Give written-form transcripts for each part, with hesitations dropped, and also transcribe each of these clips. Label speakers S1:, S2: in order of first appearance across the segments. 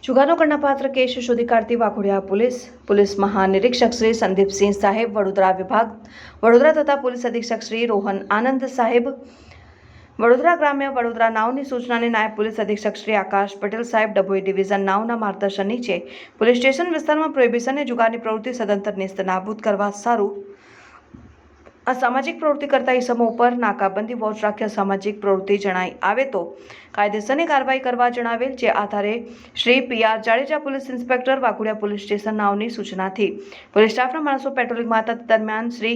S1: जुगानो करना पात्र केस शोधी काढती वाघोडिया पुलिस महानिरीक्षक श्री संदीपसिंह साहेब वडोदरा विभाग वडोदरा तथा पुलिस अधीक्षक श्री रोहन आनंद साहेब वडोदरा ग्राम्य वडोदरा नावनी सूचनाने नायब પોલીસ અધિક્ષક શ્રી આકાશ પટેલ સાહેબ ડભોઈ ડિવિઝન નાવના માર્ગદર્શન નીચે પોલીસ સ્ટેશન વિસ્તારમાં પ્રોહિબિશન અને જુગારની પ્રવૃત્તિ સદંતર નેસ્ત નાબૂદ કરવા સારું અસામાજિક પ્રવૃત્તિ કરતા ઇસમો ઉપર નાકાબંધી વોચ રાખી અસામાજિક પ્રવૃત્તિ જણાઈ આવે તો કાયદેસરની કાર્યવાહી કરવા જણાવેલ જે આધારે Shri PR Jadeja police inspector Waghodia police station નાવની સૂચનાથી પોલીસ સ્ટાફના માણસો પેટ્રોલિંગમાં હતા દરમિયાન Shri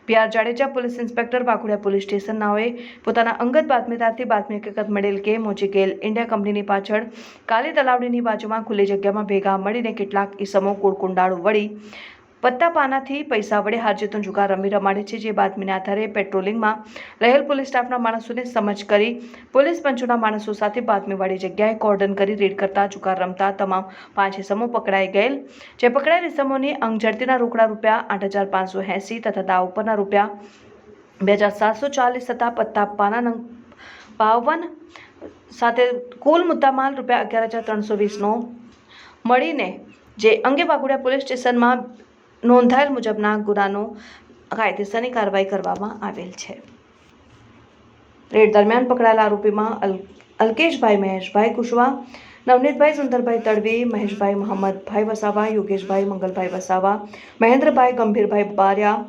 S1: PR Jadeja police inspector Waghodia police station નાવે પોતાના અંગત બાતમીદારથી બાતમી હકીકત મળેલ કે મોજીગેલ ઇન્ડિયા કંપનીની પાછળ કાલી તલાવડીની બાજુમાં ખુલ્લી જગ્યામાં ભેગા મળીને કેટલાક ઇસમો કુળકુંડાળું વળી પત્તા પાનાથી પૈસા વડે હારજીતનો જુગાર રમી રમાડે છે જે બાતમીના આધારે પેટ્રોલિંગમાં રહેલ પોલીસ સ્ટાફના માણસોને સમજ કરી પોલીસ પંચોના માણસો સાથે બાતમીવાળી જગ્યાએ કોર્ડન કરી રેડ કરતા જુગાર રમતા તમામ 5 ઇસમો પકડાઈ ગયેલ જે પકડાયેલ ઇસમોની અંગઝડતીના રોકડા રૂપિયા 8,580 તથા દાવ ઉપરના રૂપિયા 2,740 તથા પત્તા પાના નંગ 52 સાથે કુલ મુદ્દામાલ રૂપિયા 11,320 નો મળીને જે અંગે વાઘોડિયા પોલીસ સ્ટેશનમાં નોંધાયેલ મુજબના ગુનાનો કાયદેસરની કાર્યવાહી કરવામાં આવેલ છે। રેડ દરમિયાન પકડાયેલા આરોપીમાં અલ્કેશભાઈ મહેશભાઈ કુશવા, નવનીતભાઈ સુંદરભાઈ તડવી, મહેશભાઈ મોહમ્મદભાઈ વસાવા, યોગેશભાઈ મંગલભાઈ વસાવા, મહેન્દ્રભાઈ ગંભીરભાઈ બારિયા,